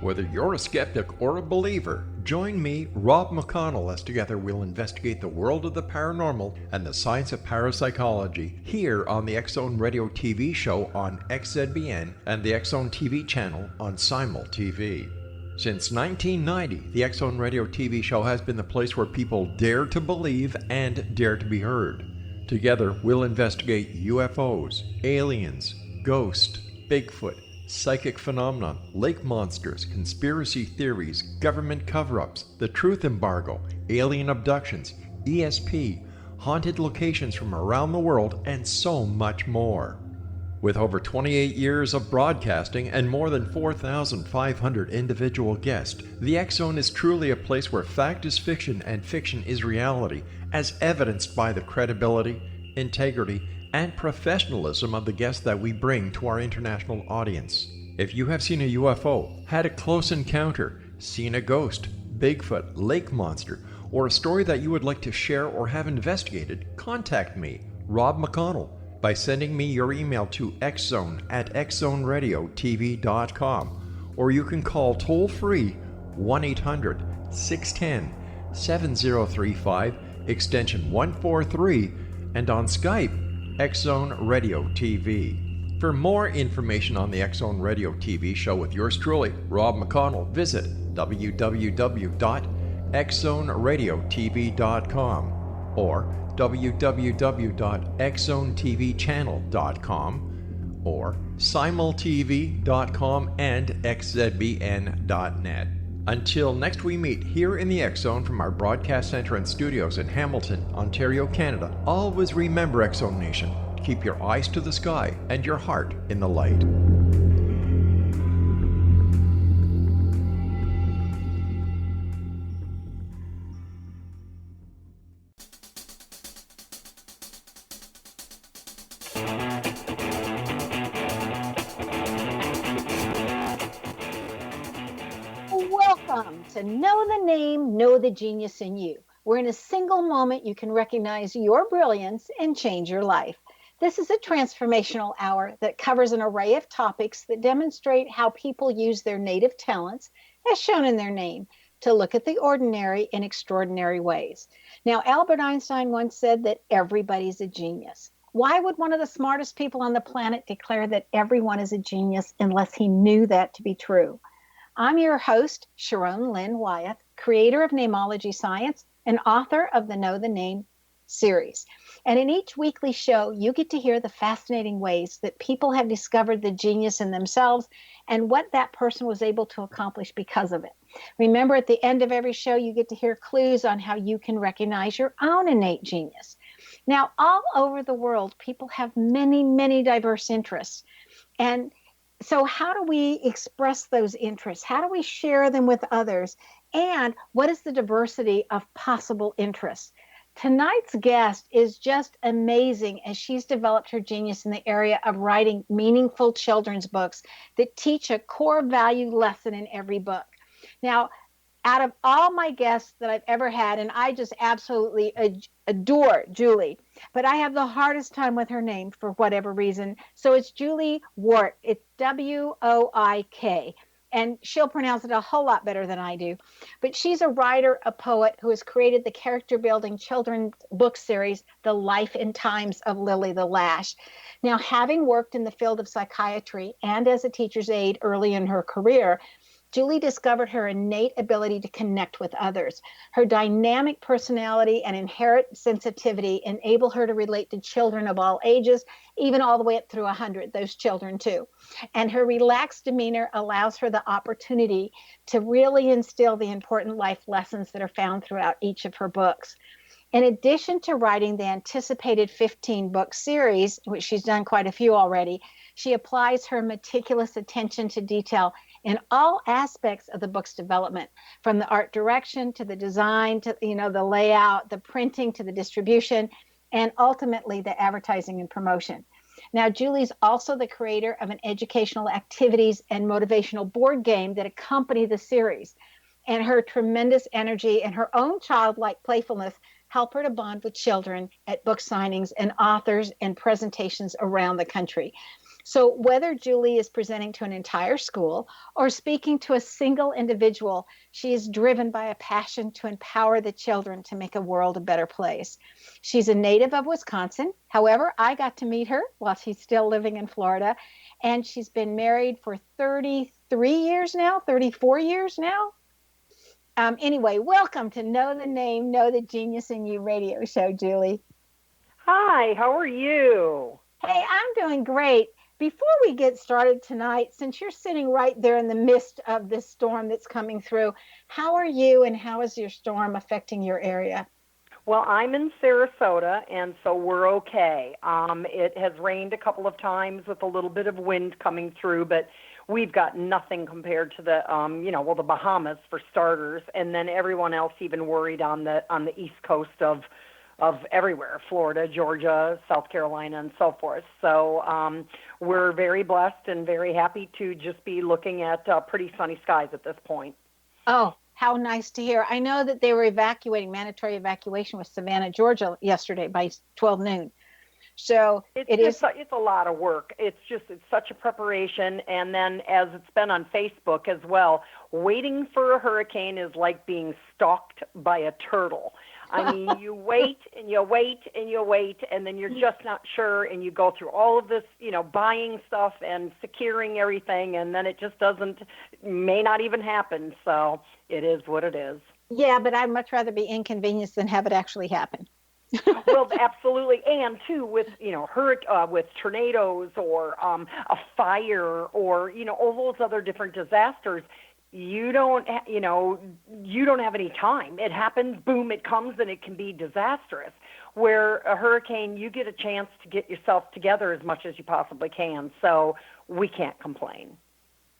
Whether you're a skeptic or a believer, join me, Rob McConnell, as together we'll investigate the world of the paranormal and the science of parapsychology here on the X-Zone Radio TV show on XZBN and the X-Zone TV channel on Simul TV. Since 1990, the X-Zone Radio TV show has been the place where people dare to believe and dare to be heard. Together, we'll investigate UFOs, aliens, ghosts, Bigfoot, psychic phenomena, lake monsters, conspiracy theories, government cover-ups, the truth embargo, alien abductions, ESP, haunted locations from around the world, and so much more. With over 28 years of broadcasting and more than 4,500 individual guests, the X-Zone is truly a place where fact is fiction and fiction is reality, as evidenced by the credibility, integrity, and professionalism of the guests that we bring to our international audience. If you have seen a UFO, had a close encounter, seen a ghost, Bigfoot, lake monster, or a story that you would like to share or have investigated, contact me, Rob McConnell, by sending me your email to xzone@xzoneradiotv.com, or you can call toll-free 1-800-610-7035, extension 143, and on Skype, X-Zone Radio TV. For more information on the X-Zone Radio TV show with yours truly, Rob McConnell, visit www.xzoneradiotv.com or www.xzonetvchannel.com or simultv.com and xzbn.net. Until next we meet here in the X-Zone from our broadcast center and studios in Hamilton, Ontario, Canada, always remember, X-Zone Nation, keep your eyes to the sky and your heart in the light. To know the name, know the genius in you, where in a single moment you can recognize your brilliance and change your life. This is a transformational hour that covers an array of topics that demonstrate how people use their native talents, as shown in their name, to look at the ordinary in extraordinary ways. Now, Albert Einstein once said that everybody's a genius. Why would one of the smartest people on the planet declare that everyone is a genius unless he knew that to be true? I'm your host, Sharon Lynn Wyeth, creator of Namology Science and author of the Know the Name series. And in each weekly show, you get to hear the fascinating ways that people have discovered the genius in themselves and what that person was able to accomplish because of it. Remember, at the end of every show, you get to hear clues on how you can recognize your own innate genius. Now, all over the world, people have many, many diverse interests. And so how do we express those interests? How do we share them with others? And what is the diversity of possible interests? Tonight's guest is just amazing as she's developed her genius in the area of writing meaningful children's books that teach a core value lesson in every book. Now, out of all my guests that I've ever had, and I just absolutely adore Julie, but I have the hardest time with her name for whatever reason. So it's Julie Woik. It's Woik. And she'll pronounce it a whole lot better than I do. But she's a writer, a poet who has created the character-building children's book series, The Life and Times of Lilly the Lash. Now, having worked in the field of psychiatry and as a teacher's aide early in her career, Julie discovered her innate ability to connect with others. Her dynamic personality and inherent sensitivity enable her to relate to children of all ages, even all the way up through 100, those children too. And her relaxed demeanor allows her the opportunity to really instill the important life lessons that are found throughout each of her books. In addition to writing the anticipated 15-book series, which she's done quite a few already, she applies her meticulous attention to detail in all aspects of the book's development, from the art direction to the design to the layout, the printing to the distribution, and ultimately the advertising and promotion. Now, Julie's also the creator of an educational activities and motivational board game that accompany the series. And her tremendous energy and her own childlike playfulness help her to bond with children at book signings and authors and presentations around the country. So, whether Julie is presenting to an entire school or speaking to a single individual, she is driven by a passion to empower the children to make a world a better place. She's a native of Wisconsin. However, I got to meet her while she's still living in Florida, and she's been married for 33 years now, 34 years now. Anyway, welcome to Know the Name, Know the Genius in You radio show, Julie. Hi, how are you? Hey, I'm doing great. Before we get started tonight, since you're sitting right there in the midst of this storm that's coming through, how are you and how is your storm affecting your area? Well, I'm in Sarasota, and so we're okay. It has rained a couple of times with a little bit of wind coming through, but we've got nothing compared to the, the Bahamas for starters, and then everyone else even worried on the east coast of everywhere, Florida, Georgia, South Carolina, and so forth. So we're very blessed and very happy to just be looking at pretty sunny skies at this point. Oh, how nice to hear. I know that they were mandatory evacuation with Savannah, Georgia yesterday by 12 noon. So it's a lot of work. It's such a preparation. And then as it's been on Facebook as well, waiting for a hurricane is like being stalked by a turtle. I mean, you wait and you wait and you wait, and then you're just not sure, and you go through all of this, buying stuff and securing everything, and then it just may not even happen. So it is what it is. Yeah, but I'd much rather be inconvenienced than have it actually happen. Well, absolutely, and too with with tornadoes or a fire or all those other different disasters. You don't have any time. It happens, boom, it comes, and it can be disastrous. Where a hurricane, you get a chance to get yourself together as much as you possibly can. So we can't complain.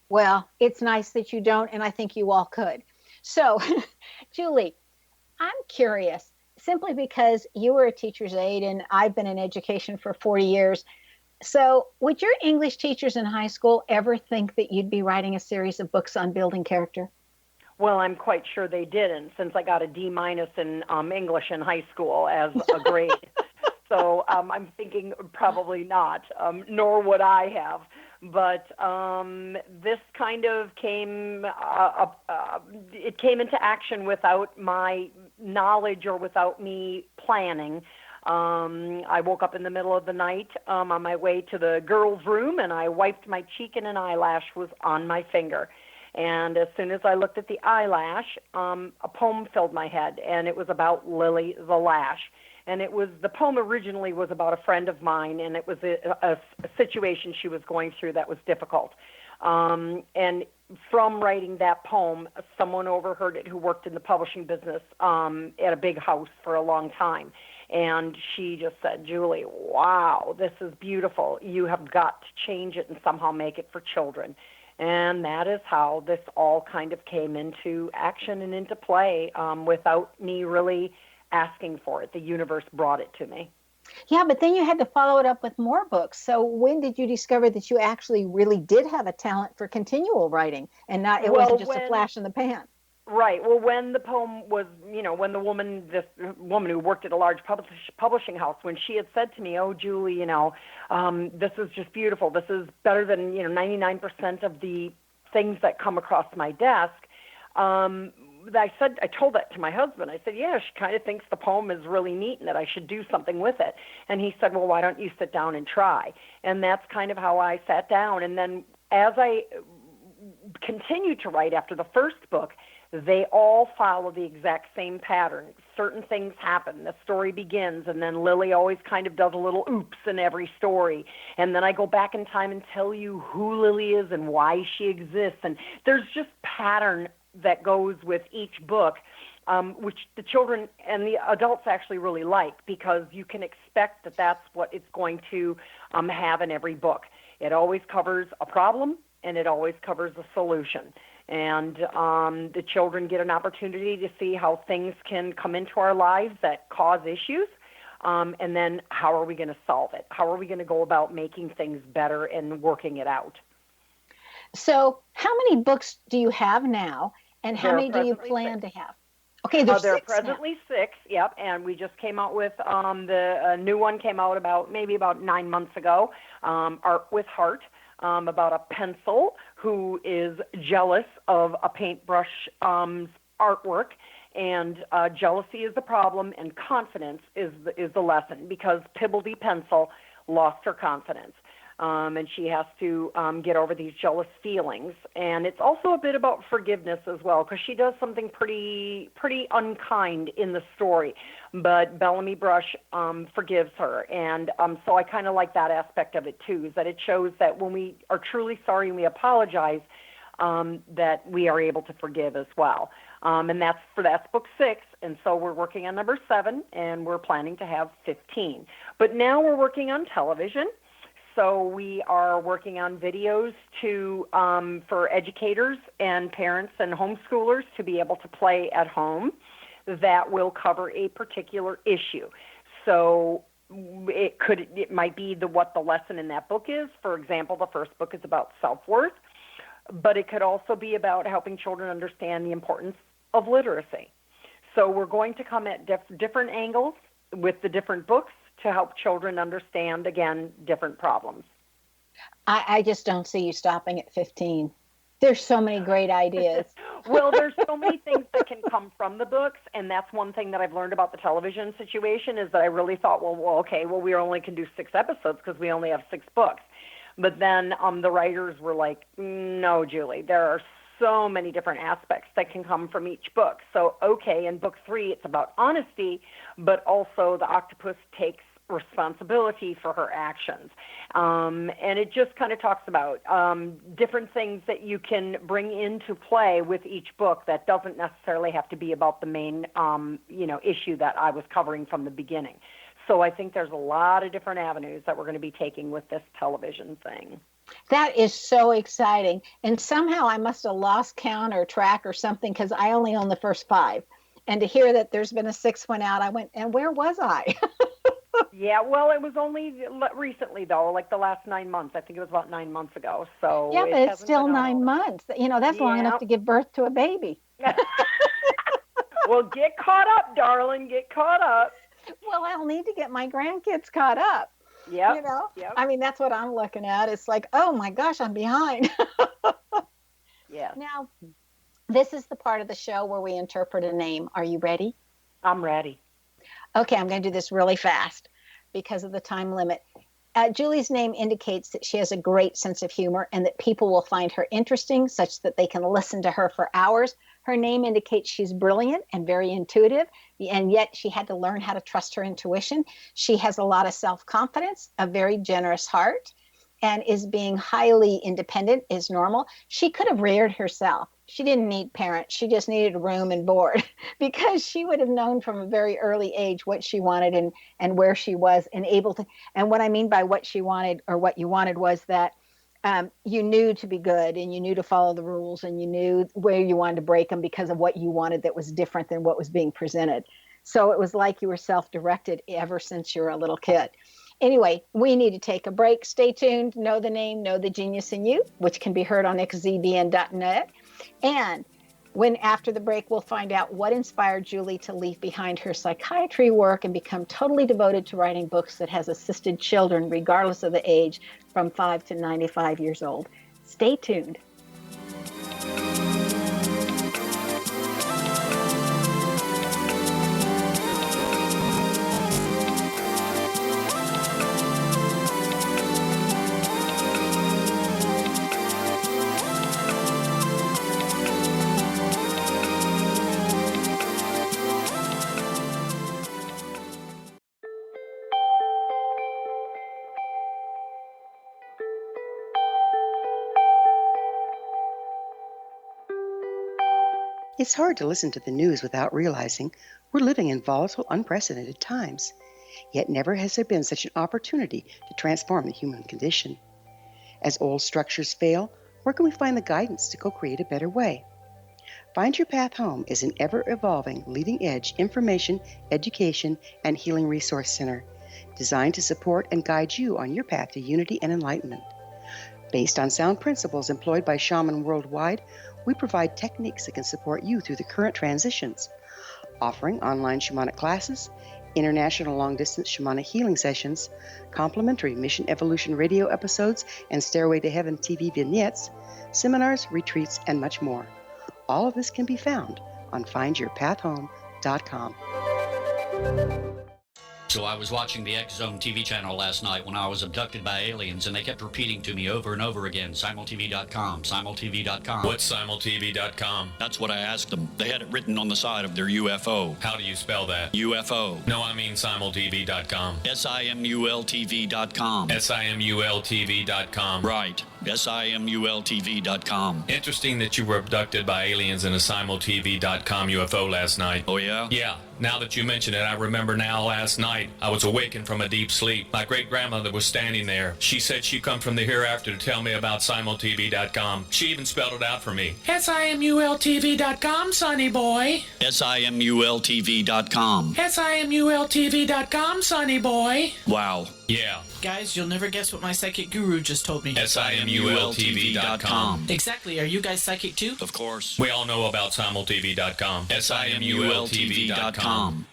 Well, it's nice that you don't, and I think you all could. So, Julie, I'm curious, simply because you were a teacher's aide and I've been in education for 40 years. So would your English teachers in high school ever think that you'd be writing a series of books on building character? Well, I'm quite sure they didn't, since I got a D- in English in high school as a grade. So I'm thinking probably not, nor would I have. But this kind of came into action without my knowledge or without me planning. I woke up in the middle of the night on my way to the girls' room, and I wiped my cheek, and an eyelash was on my finger. And as soon as I looked at the eyelash, a poem filled my head, and it was about Lilly the Lash. And the poem originally was about a friend of mine, and it was a situation she was going through that was difficult. And from writing that poem, someone overheard it who worked in the publishing business at a big house for a long time. And she just said, Julie, wow, this is beautiful. You have got to change it and somehow make it for children. And that is how this all kind of came into action and into play without me really asking for it. The universe brought it to me. Yeah, but then you had to follow it up with more books. So when did you discover that you actually really did have a talent for continual writing and it wasn't just a flash in the pan? Right. Well, when the poem was, when this woman who worked at a large publishing house, when she had said to me, "Oh, Julie, this is just beautiful. This is better than 99% of the things that come across my desk." I told that to my husband. I said, "Yeah, she kind of thinks the poem is really neat and that I should do something with it." And he said, "Well, why don't you sit down and try?" And that's kind of how I sat down. And then as I continued to write after the first book, they all follow the exact same pattern. Certain things happen. The story begins, and then Lilly always kind of does a little oops in every story. And then I go back in time and tell you who Lilly is and why she exists. And there's just pattern that goes with each book, which the children and the adults actually really like, because you can expect that that's what it's going to have in every book. It always covers a problem, and it always covers a solution. And the children get an opportunity to see how things can come into our lives that cause issues, and then how are we going to solve it? How are we going to go about making things better and working it out? So how many books do you have now, and how many do you plan to have? Okay, there's There are 6 now. presently 6, yep, and we just came out with the new one came out about 9 months ago, Art with Heart, about a pencil who is jealous of a paintbrush artwork, and jealousy is the problem, and confidence is the lesson, because Pibbledy Pencil lost her confidence. And she has to get over these jealous feelings. And it's also a bit about forgiveness as well, because she does something pretty unkind in the story. But Bellamy Brush forgives her. And so I kind of like that aspect of it, too, is that it shows that when we are truly sorry and we apologize, that we are able to forgive as well. And that's book 6. And so we're working on number 7, and we're planning to have 15. But now we're working on television. So we are working on videos for educators and parents and homeschoolers to be able to play at home that will cover a particular issue. So it might be what the lesson in that book is. For example, the first book is about self-worth, but it could also be about helping children understand the importance of literacy. So we're going to come at different angles with the different books to help children understand, again, different problems. I just don't see you stopping at 15. There's so many great ideas. Well, there's so many things that can come from the books, and that's one thing that I've learned about the television situation is that I really thought, we only can do 6 episodes because we only have 6 books. But then the writers were like, no, Julie, there are so many different aspects that can come from each book. So, okay, in book 3, it's about honesty, but also the octopus takes responsibility for her actions. And it just kind of talks about different things that you can bring into play with each book that doesn't necessarily have to be about the main, issue that I was covering from the beginning. So I think there's a lot of different avenues that we're going to be taking with this television thing. That is so exciting. And somehow I must have lost count or track or something because I only own the first 5. And to hear that there's been a 6th one out, I went, and where was I? Yeah, well, it was only recently, though, like the last 9 months. I think it was about 9 months ago. So yeah, but it's still 9 months. That's long enough to give birth to a baby. Well, get caught up, darling. Get caught up. Well, I'll need to get my grandkids caught up. Yeah. Yep. I mean, that's what I'm looking at. It's like, oh my gosh, I'm behind. Yeah. Now, this is the part of the show where we interpret a name. Are you ready? I'm ready. Okay, I'm going to do this really fast because of the time limit. Julie's name indicates that she has a great sense of humor and that people will find her interesting such that they can listen to her for hours. Her name indicates she's brilliant and very intuitive, and yet she had to learn how to trust her intuition. She has a lot of self-confidence, a very generous heart, and is being highly independent is normal. She could have reared herself. She didn't need parents. She just needed room and board because she would have known from a very early age what she wanted and where she was and able to. And what I mean by what she wanted or what you wanted was that you knew to be good and you knew to follow the rules and you knew where you wanted to break them because of what you wanted that was different than what was being presented. So it was like you were self-directed ever since you were a little kid. Anyway, we need to take a break. Stay tuned. Know the Name, Know the Genius in You, which can be heard on xzbn.net. And when after the break, we'll find out what inspired Julie to leave behind her psychiatry work and become totally devoted to writing books that has assisted children, regardless of the age, from 5 to 95 years old. Stay tuned. It's hard to listen to the news without realizing we're living in volatile, unprecedented times. Yet never has there been such an opportunity to transform the human condition. As old structures fail, where can we find the guidance to co-create a better way? Find Your Path Home is an ever-evolving, leading-edge information, education, and healing resource center designed to support and guide you on your path to unity and enlightenment. Based on sound principles employed by shaman worldwide, we provide techniques that can support you through the current transitions. offering online shamanic classes, international long-distance shamanic healing sessions, complimentary Mission Evolution radio episodes and Stairway to Heaven TV vignettes, seminars, retreats, and much more. All of this can be found on findyourpathhome.com. So I was watching the X Zone TV channel last night when I was abducted by aliens, and they kept repeating to me over and over again, simultv.com, simultv.com. What's simultv.com? That's what I asked them. They had it written on the side of their UFO. How do you spell that? UFO. No, I mean simultv.com. simultv.com. simultv.com. Right. simultv.com. Interesting that you were abducted by aliens in a simultv.com UFO last night. Oh, yeah? Yeah. Now that you mention it, I remember now last night I was awakened from a deep sleep. My great-grandmother was standing there. She said she'd come from the hereafter to tell me about simultv.com. She even spelled it out for me. simultv.com, sonny boy. simultv.com. simultv.com, sonny boy. Wow. Yeah. Guys, you'll never guess what my psychic guru just told me. simultv.com. Exactly. Are you guys psychic too? Of course. We all know about simultv.com. simultv.com.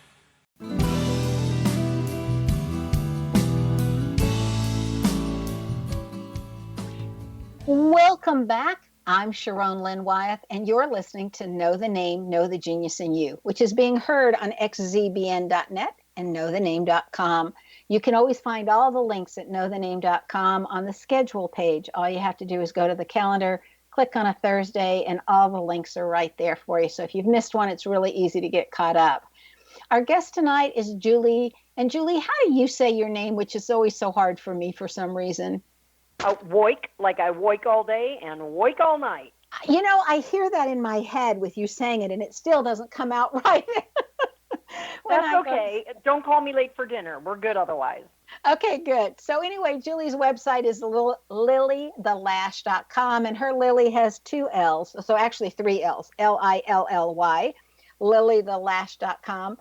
Welcome back. I'm Sharon Lynn Wyeth, and you're listening to Know the Name, Know the Genius in You, which is being heard on xzbn.net and knowthename.com. You can always find all the links at knowthename.com on the schedule page. All you have to do is go to the calendar, click on a Thursday, and all the links are right there for you. So if you've missed one, it's really easy to get caught up. Our guest tonight is Julie. And Julie, how do you say your name, which is always so hard for me for some reason? Woik, like I woik all day and woik all night. You know, I hear that in my head with you saying it, and it still doesn't come out right. That's okay. Don't call me late for dinner. We're good otherwise. Okay, good. So anyway, Julie's website is lillythelash.com, and her Lilly has 2 L's, so actually 3 L's, Lilly, lillythelash.com.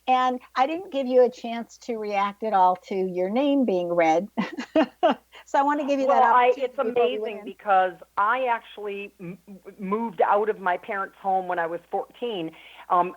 And I didn't give you a chance to react at all to your name being read. So I want to give you that opportunity. It's amazing because I actually moved out of my parents' home when I was 14.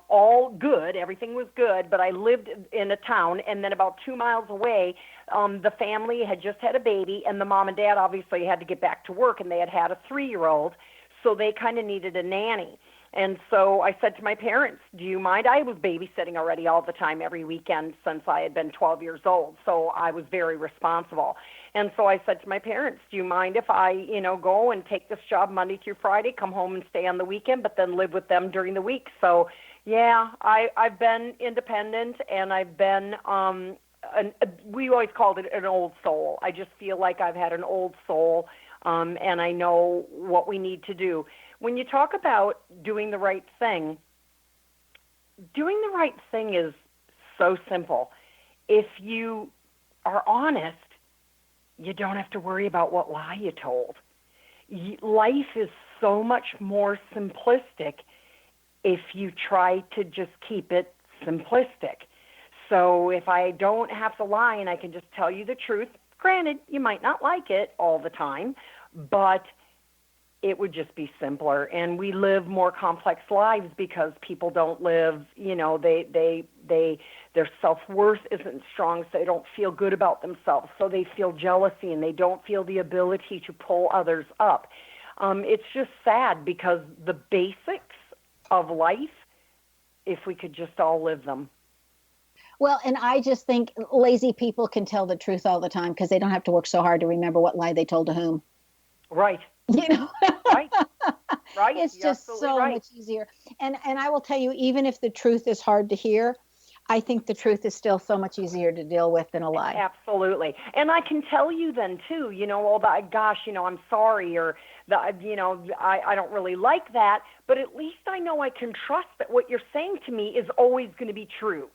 All good, everything was good, but I lived in a town, and then about 2 miles away, the family had just had a baby, and the mom and dad obviously had to get back to work, and they had a 3-year-old, so they kind of needed a nanny. And so I said to my parents, do you mind? I was babysitting already all the time every weekend since I had been 12 years old, so I was very responsible. And so I said to my parents, do you mind if I, go and take this job Monday through Friday, come home and stay on the weekend, but then live with them during the week? So, yeah, I've been independent, and I've been, we always called it an old soul. I just feel like I've had an old soul, and I know what we need to do. When you talk about doing the right thing is so simple. If you are honest, you don't have to worry about what lie you told. Life is so much more simplistic if you try to just keep it simplistic. So if I don't have to lie and I can just tell you the truth, granted, you might not like it all the time, but it would just be simpler. And we live more complex lives because people don't live, their self-worth isn't strong, so they don't feel good about themselves. So they feel jealousy, and they don't feel the ability to pull others up. It's just sad because the basics of life, if we could just all live them. Well, and I just think lazy people can tell the truth all the time because they don't have to work so hard to remember what lie they told to whom. Right. Right. It's just so much easier. And I will tell you, even if the truth is hard to hear, I think the truth is still so much easier to deal with than a lie. Absolutely. And I can tell you then too, I'm sorry, or I don't really like that, but at least I know I can trust that what you're saying to me is always going to be true.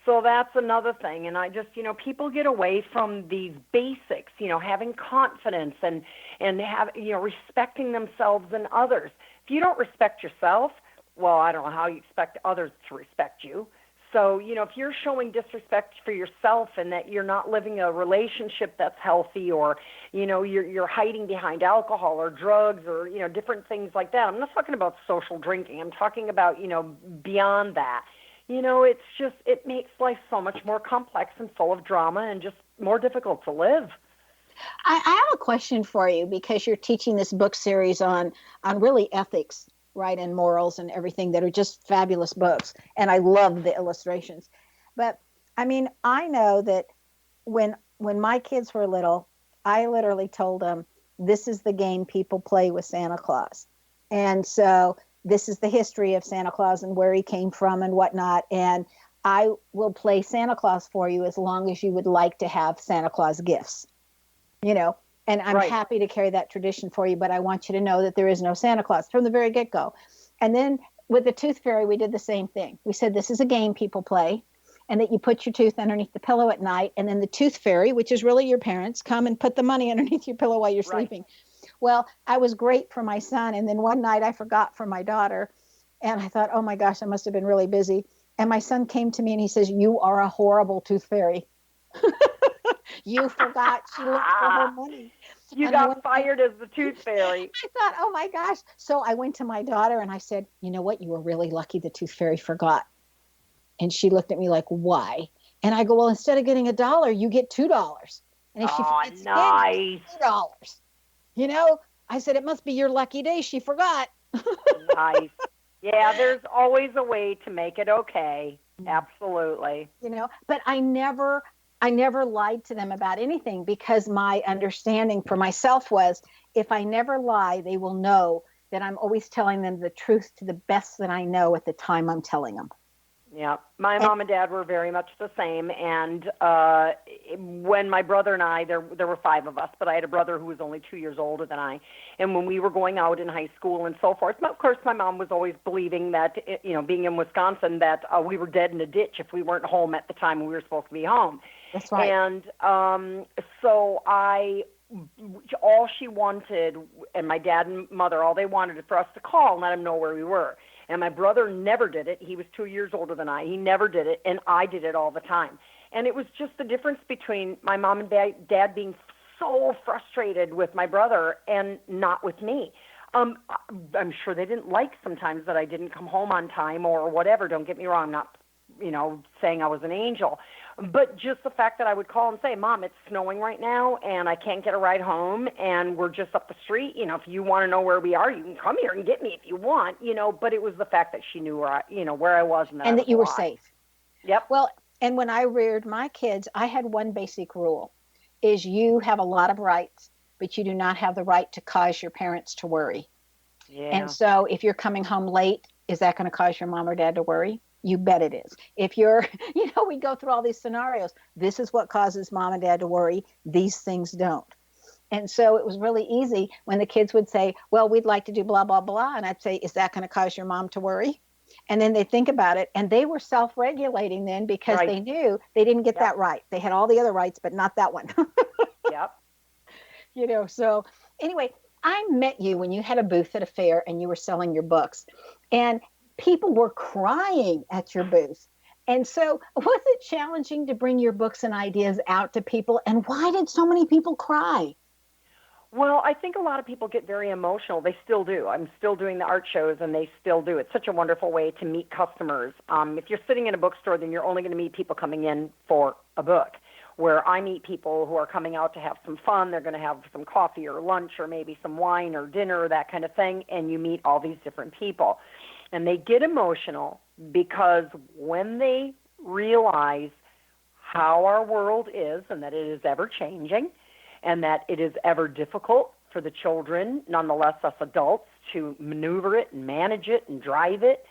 So that's another thing. And I just, people get away from these basics, having confidence and respecting themselves and others. If you don't respect yourself, well, I don't know how you expect others to respect you. So, if you're showing disrespect for yourself and that you're not living a relationship that's healthy, or, you're hiding behind alcohol or drugs or, different things like that. I'm not talking about social drinking. I'm talking about, beyond that. it's just, it makes life so much more complex and full of drama and just more difficult to live. I have a question for you, because you're teaching this book series on really ethics, right, and morals and everything, that are just fabulous books. And I love the illustrations. But I mean, I know that when my kids were little, I literally told them, this is the game people play with Santa Claus. And so this is the history of Santa Claus and where he came from and whatnot. And I will play Santa Claus for you as long as you would like to have Santa Claus gifts, and I'm Right. happy to carry that tradition for you, but I want you to know that there is no Santa Claus from the very get-go. And then with the Tooth Fairy, we did the same thing. We said, this is a game people play, and that you put your tooth underneath the pillow at night, and then the Tooth Fairy, which is really your parents, come and put the money underneath your pillow while you're Right. sleeping. Well, I was great for my son, and then one night I forgot for my daughter, and I thought, oh my gosh, I must have been really busy. And my son came to me and he says, you are a horrible Tooth Fairy. You forgot she looked for her money. You And I got went, fired as the Tooth Fairy. I thought, oh my gosh. So I went to my daughter and I said, you know what? You were really lucky the Tooth Fairy forgot. And she looked at me like, why? And I go, well, instead of getting $1, you get $2. And if she forgets nice. again, $2. I said, it must be your lucky day. She forgot. Nice. Yeah, there's always a way to make it okay. Absolutely. But I never lied to them about anything, because my understanding for myself was, if I never lie, they will know that I'm always telling them the truth to the best that I know at the time I'm telling them. Yeah, my mom and dad were very much the same. And when my brother and I, there were 5 of us, but I had a brother who was only 2 years older than I. And when we were going out in high school and so forth, of course, my mom was always believing that, being in Wisconsin, that we were dead in a ditch if we weren't home at the time we were supposed to be home. That's right. And so all she wanted, and my dad and mother, all they wanted for us to call and let them know where we were. And my brother never did it. He was 2 years older than I. He never did it, and I did it all the time. And it was just the difference between my mom and dad being so frustrated with my brother and not with me. I'm sure they didn't like sometimes that I didn't come home on time or whatever. Don't get me wrong. I'm not, saying I was an angel. But just the fact that I would call and say, Mom, it's snowing right now, and I can't get a ride home, and we're just up the street. If you want to know where we are, you can come here and get me if you want, But it was the fact that she knew where I was. And that you were safe. Yep. Well, and when I reared my kids, I had one basic rule, is you have a lot of rights, but you do not have the right to cause your parents to worry. Yeah. And so if you're coming home late, is that going to cause your mom or dad to worry? You bet it is. If you're, we go through all these scenarios. This is what causes mom and dad to worry. These things don't. And so it was really easy when the kids would say, well, we'd like to do blah, blah, blah. And I'd say, is that going to cause your mom to worry? And then they think about it. And they were self-regulating then, because Right. they knew they didn't get that right. They had all the other rights, but not that one. Yep. So anyway, I met you when you had a booth at a fair and you were selling your books. And people were crying at your booth. And so was it challenging to bring your books and ideas out to people? And why did so many people cry? Well, I think a lot of people get very emotional. They still do. I'm still doing the art shows, and they still do. It's such a wonderful way to meet customers. If you're sitting in a bookstore, then you're only going to meet people coming in for a book. Where I meet people who are coming out to have some fun. They're going to have some coffee or lunch or maybe some wine or dinner or that kind of thing, and you meet all these different people. And they get emotional because when they realize how our world is and that it is ever changing and that it is ever difficult for the children, nonetheless us adults, to maneuver it and manage it and drive it,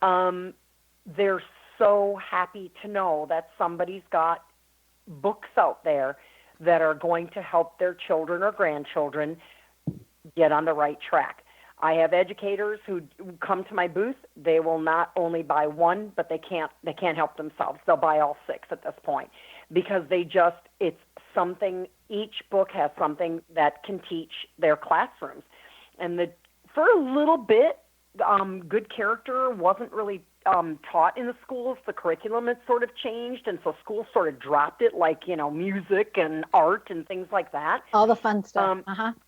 they're so happy to know that somebody's got books out there that are going to help their children or grandchildren get on the right track. I have educators who come to my booth. They will not only buy one, but they can't help themselves. They'll buy all 6 at this point, because it's something, each book has something that can teach their classrooms. And for a little bit, good character wasn't really taught in the schools. The curriculum had sort of changed, and so schools sort of dropped it, like, music and art and things like that. All the fun stuff.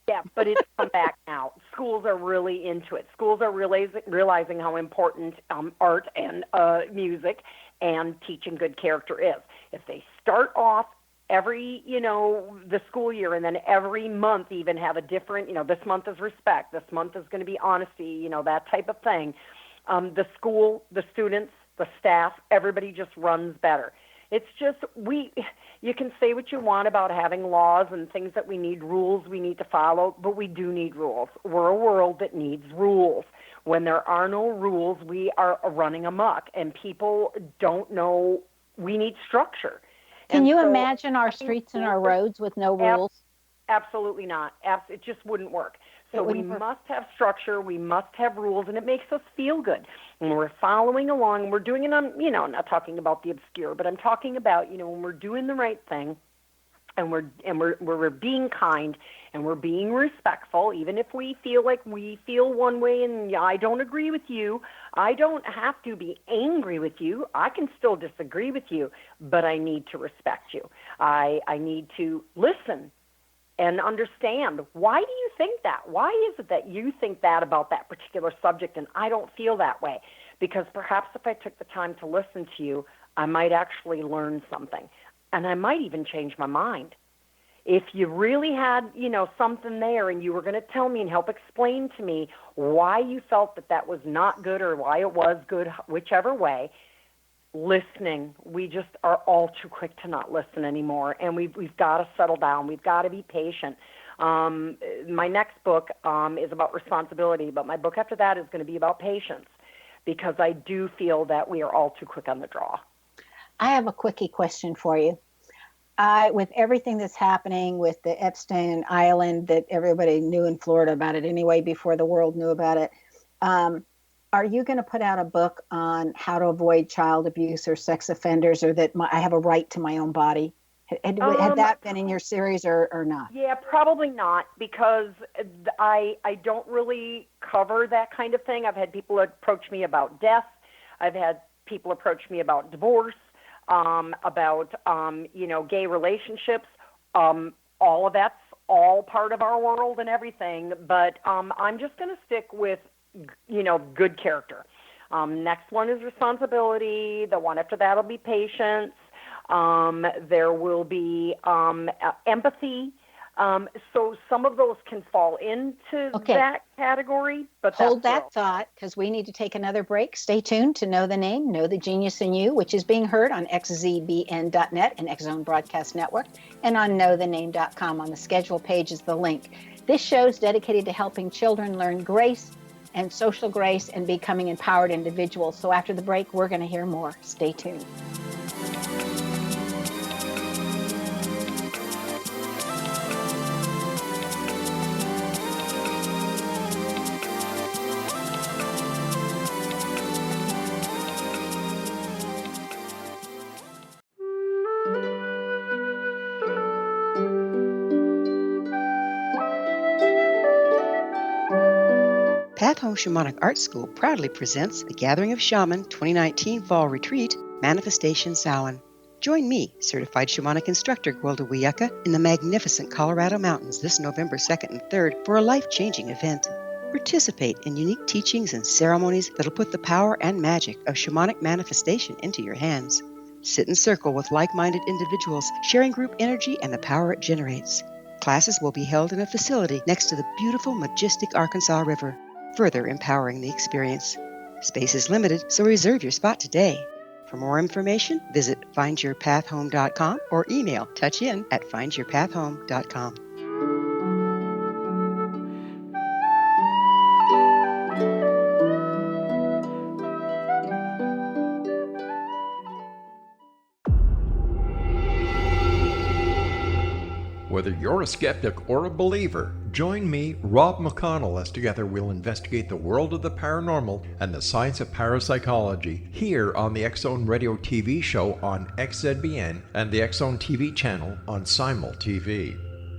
Yeah, but it's come back now. schools are really into it. Schools are realizing how important art and music and teaching good character is. If they start off every, the school year, and then every month even have a different, this month is respect, this month is going to be honesty, that type of thing, the school, the students, the staff, everybody just runs better. It's just, you can say what you want about having laws and things that we need, rules we need to follow, but we do need rules. We're a world that needs rules. When there are no rules, we are running amok, and people don't know. We need structure. Can you imagine our streets and our roads with no rules? Absolutely not. It just wouldn't work. So we must have structure, we must have rules, and it makes us feel good. When we're following along, we're doing it on, I'm not talking about the obscure, but I'm talking about, when we're doing the right thing, and we're being kind, and we're being respectful, even if we feel like we feel one way and I don't agree with you. I don't have to be angry with you. I can still disagree with you, but I need to respect you. I need to listen and understand, why do you think that? Why is it that you think that about that particular subject and I don't feel that way? Because perhaps if I took the time to listen to you, I might actually learn something, and I might even change my mind. If you really had, something there and you were going to tell me and help explain to me why you felt that was not good or why it was good, whichever way, listening, we just are all too quick to not listen anymore, and we've got to settle down. We've got to be patient. My next book is about responsibility, but my book after that is going to be about patience, because I do feel that we are all too quick on the draw. I have a quickie question for you. With everything that's happening with the Epstein Island, that everybody knew in Florida about it anyway before the world knew about it, are you going to put out a book on how to avoid child abuse or sex offenders, or that I have a right to my own body? Had that been in your series or not? Yeah, probably not, because I don't really cover that kind of thing. I've had people approach me about death. I've had people approach me about divorce, about gay relationships. All of that's all part of our world and everything. But I'm just going to stick with good character. Next one is responsibility. The one after that will be patience. There will be empathy. So some of those can fall into that category. But hold that thought, because we need to take another break. Stay tuned to Know the Name, Know the Genius in You, which is being heard on xzbn.net and X Zone Broadcast Network, and on knowthename.com. On the schedule page is the link. This show is dedicated to helping children learn grace and social grace and becoming empowered individuals. So after the break, we're going to hear more. Stay tuned. Path Home Shamanic Art School proudly presents the Gathering of Shaman 2019 Fall Retreat, Manifestation Samhain. Join me, certified shamanic instructor Gwilda Wiyaka, in the magnificent Colorado Mountains this November 2nd and 3rd for a life-changing event. Participate in unique teachings and ceremonies that'll put the power and magic of shamanic manifestation into your hands. Sit in circle with like-minded individuals, sharing group energy and the power it generates. Classes will be held in a facility next to the beautiful, majestic Arkansas River, further empowering the experience. Space is limited, so reserve your spot today. For more information, visit findyourpathhome.com or email touchin@findyourpathhome.com. Whether you're a skeptic or a believer, join me, Rob McConnell, as together we'll investigate the world of the paranormal and the science of parapsychology here on the X Zone Radio TV show on XZBN and the X Zone TV channel on Simul TV.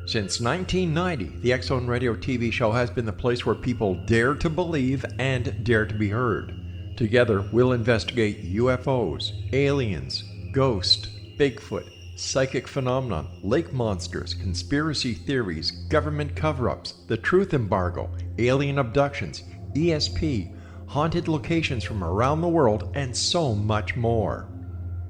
Since 1990, the X Zone Radio TV show has been the place where people dare to believe and dare to be heard. Together, we'll investigate UFOs, aliens, ghosts, Bigfoot, psychic phenomenon, lake monsters, conspiracy theories, government cover-ups, the truth embargo, alien abductions, ESP, haunted locations from around the world, and so much more.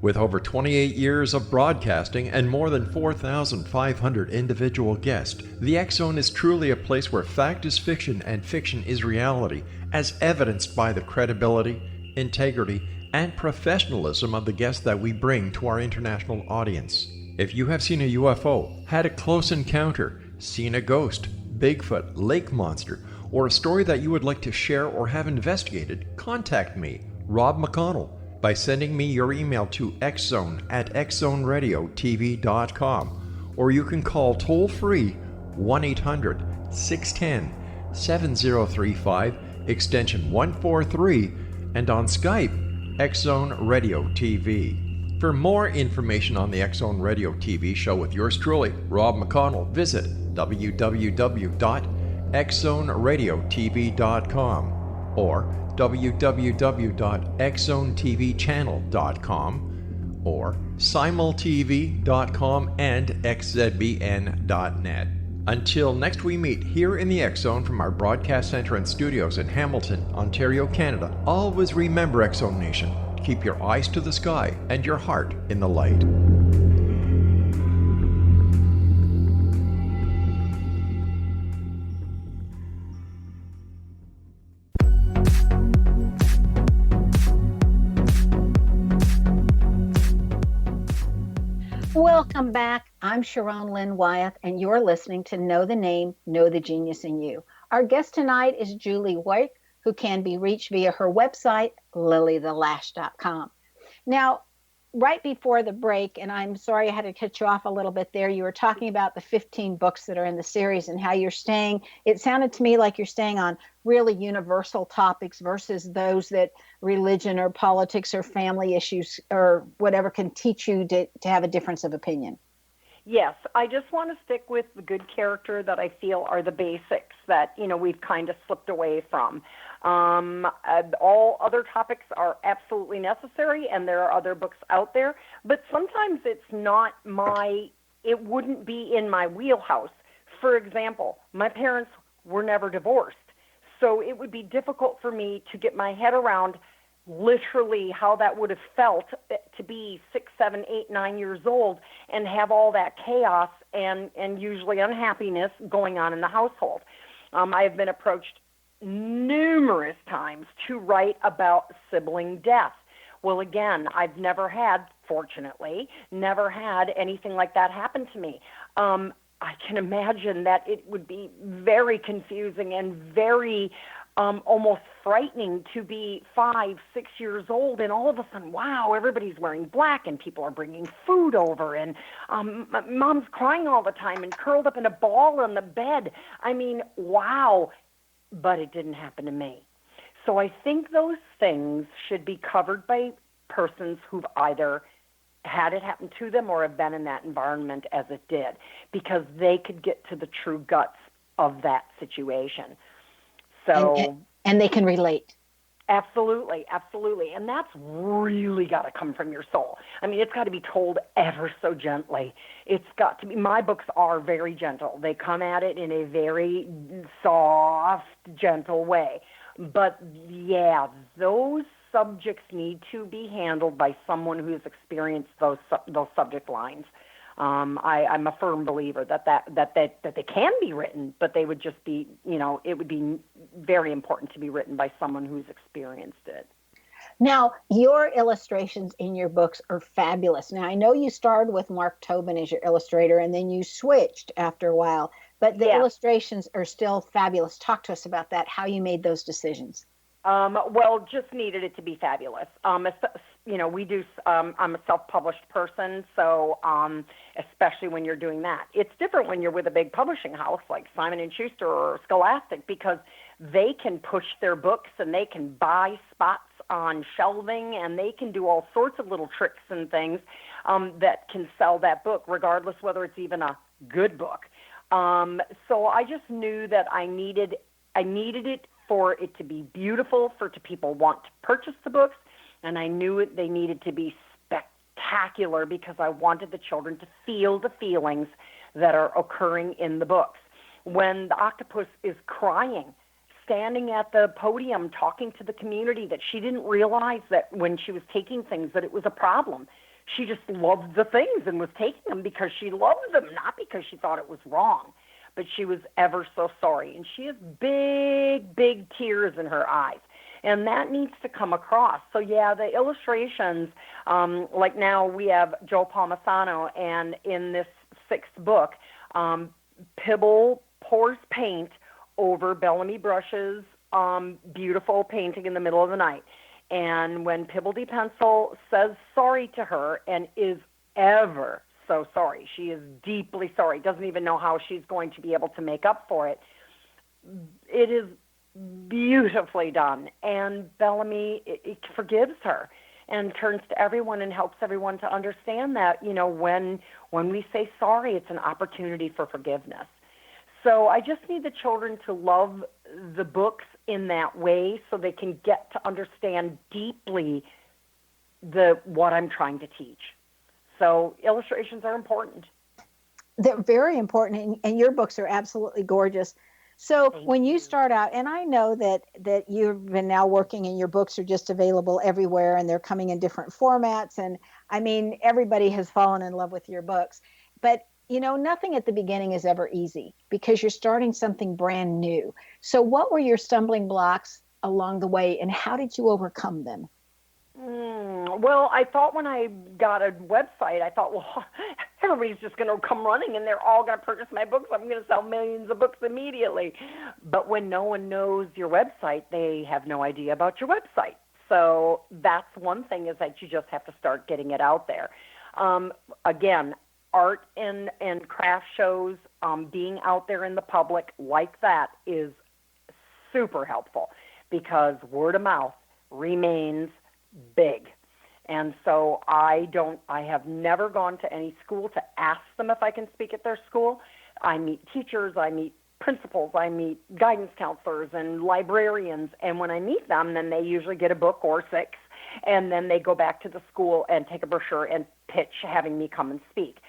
With over 28 years of broadcasting and more than 4,500 individual guests, the X Zone is truly a place where fact is fiction and fiction is reality, as evidenced by the credibility, integrity, and professionalism of the guests that we bring to our international audience. If you have seen a UFO, had a close encounter, seen a ghost, Bigfoot, lake monster, or a story that you would like to share or have investigated, contact me, Rob McConnell, by sending me your email to xzone@xzoneradiotv.com, or you can call toll-free 1-800-610-7035, extension 143, and on Skype, X Zone Radio TV. For more information on the X Zone Radio TV show with yours truly, Rob McConnell, visit www.xzoneradiotv.com or www.xzonetvchannel.com or simultv.com and xzbn.net. Until next we meet here in the X Zone from our broadcast center and studios in Hamilton, Ontario, Canada, always remember, X Zone Nation, keep your eyes to the sky and your heart in the light. Welcome back. I'm Sharon Lynn Wyeth, and you're listening to Know the Name, Know the Genius in You. Our guest tonight is Julie Woik, who can be reached via her website, lillythelash.com. Now, right before the break, and I'm sorry I had to cut you off a little bit there, you were talking about the 15 books that are in the series and how you're staying. It sounded to me like you're staying on really universal topics versus those that religion or politics or family issues or whatever can teach you to have a difference of opinion. Yes, I just want to stick with the good character that I feel are the basics that, we've kind of slipped away from. All other topics are absolutely necessary, and there are other books out there, but sometimes it wouldn't be in my wheelhouse. For example, my parents were never divorced, so it would be difficult for me to get my head around literally how that would have felt to be 6, 7, 8, 9 years old and have all that chaos and usually unhappiness going on in the household. I have been approached numerous times to write about sibling death. Well, again, I've fortunately, never had anything like that happen to me. I can imagine that it would be very confusing and very almost frightening to be 5, 6 years old and all of a sudden, wow, everybody's wearing black and people are bringing food over and mom's crying all the time and curled up in a ball on the bed. I mean, wow, but it didn't happen to me. So I think those things should be covered by persons who've either had it happen to them or have been in that environment as it did, because they could get to the true guts of that situation. So, and they can relate. Absolutely, absolutely. And that's really got to come from your soul. I mean, it's got to be told ever so gently. It's got to be, my books are very gentle. They come at it in a very soft, gentle way. But yeah, those subjects need to be handled by someone who's experienced those subject lines. I'm a firm believer that they can be written, but they would just be, it would be very important to be written by someone who's experienced it. Now, your illustrations in your books are fabulous. Now, I know you started with Mark Tobin as your illustrator, and then you switched after a while, but the illustrations are still fabulous. Talk to us about that, how you made those decisions. Well, just needed it to be fabulous. We do, I'm a self-published person, so especially when you're doing that. It's different when you're with a big publishing house like Simon & Schuster or Scholastic, because they can push their books and they can buy spots on shelving and they can do all sorts of little tricks and things that can sell that book, regardless whether it's even a good book. So I just knew that I needed it for it to be beautiful, for people want to purchase the books, and I knew they needed to be spectacular. spectacular because I wanted the children to feel the feelings that are occurring in the books. When the octopus is crying, standing at the podium talking to the community, that she didn't realize that when she was taking things that it was a problem. She just loved the things and was taking them because she loved them, not because she thought it was wrong. But she was ever so sorry. And she has big, big tears in her eyes. And that needs to come across. So, yeah, the illustrations, like now we have Joe Palmisano, and in this 6th book, Pibble pours paint over Bellamy Brush's beautiful painting in the middle of the night. And when Pibbledy Pencil says sorry to her and is ever so sorry, she is deeply sorry, doesn't even know how she's going to be able to make up for it, it is beautifully done. And Bellamy it forgives her and turns to everyone and helps everyone to understand that, you know, when we say sorry, it's an opportunity for forgiveness. So I just need the children to love the books in that way so they can get to understand deeply what I'm trying to teach. So illustrations are important. They're very important, and your books are absolutely gorgeous. So when you start out, and I know that you've been now working and your books are just available everywhere and they're coming in different formats. And I mean, everybody has fallen in love with your books. But, you know, nothing at the beginning is ever easy because you're starting something brand new. So what were your stumbling blocks along the way and how did you overcome them? Well, I thought when I got a website, I thought, well, everybody's just going to come running and they're all going to purchase my books. I'm going to sell millions of books immediately. But when no one knows your website, they have no idea about your website. So that's one thing, is that you just have to start getting it out there. Again, art and craft shows, being out there in the public like that is super helpful because word of mouth remains big. And so I have never gone to any school to ask them if I can speak at their school. I meet teachers, I meet principals, I meet guidance counselors and librarians. And when I meet them, then they usually get a book or 6. And then they go back to the school and take a brochure and pitch having me come and speak.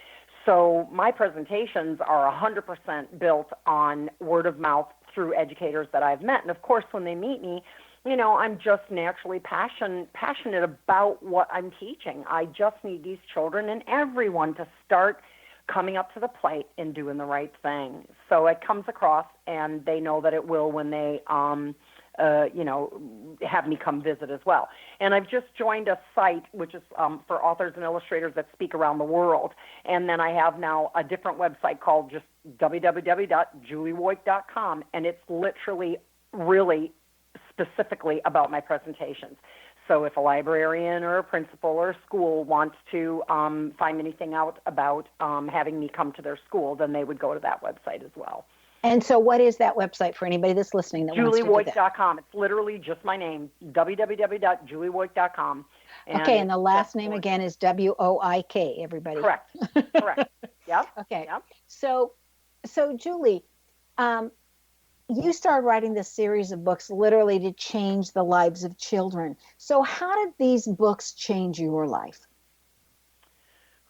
So my presentations are 100% built on word of mouth through educators that I've met. And of course, when they meet me, you know, I'm just naturally passionate about what I'm teaching. I just need these children and everyone to start coming up to the plate and doing the right thing. So it comes across, and they know that it will when they, you know, have me come visit as well. And I've just joined a site which is for authors and illustrators that speak around the world. And then I have now a different website called just www.juliewoik.com, and it's literally really specifically about my presentations. So if a librarian or a principal or a school wants to find anything out about having me come to their school, then they would go to that website as well. And so what is that website for anybody that's listening that wants to do that? JulieWoik.com. It's literally just my name, www.juliewoik.com. Okay, and the last name again is WOIK, everybody. Correct. Yep. Okay. Yep. So Julie, you started writing this series of books literally to change the lives of children. So how did these books change your life?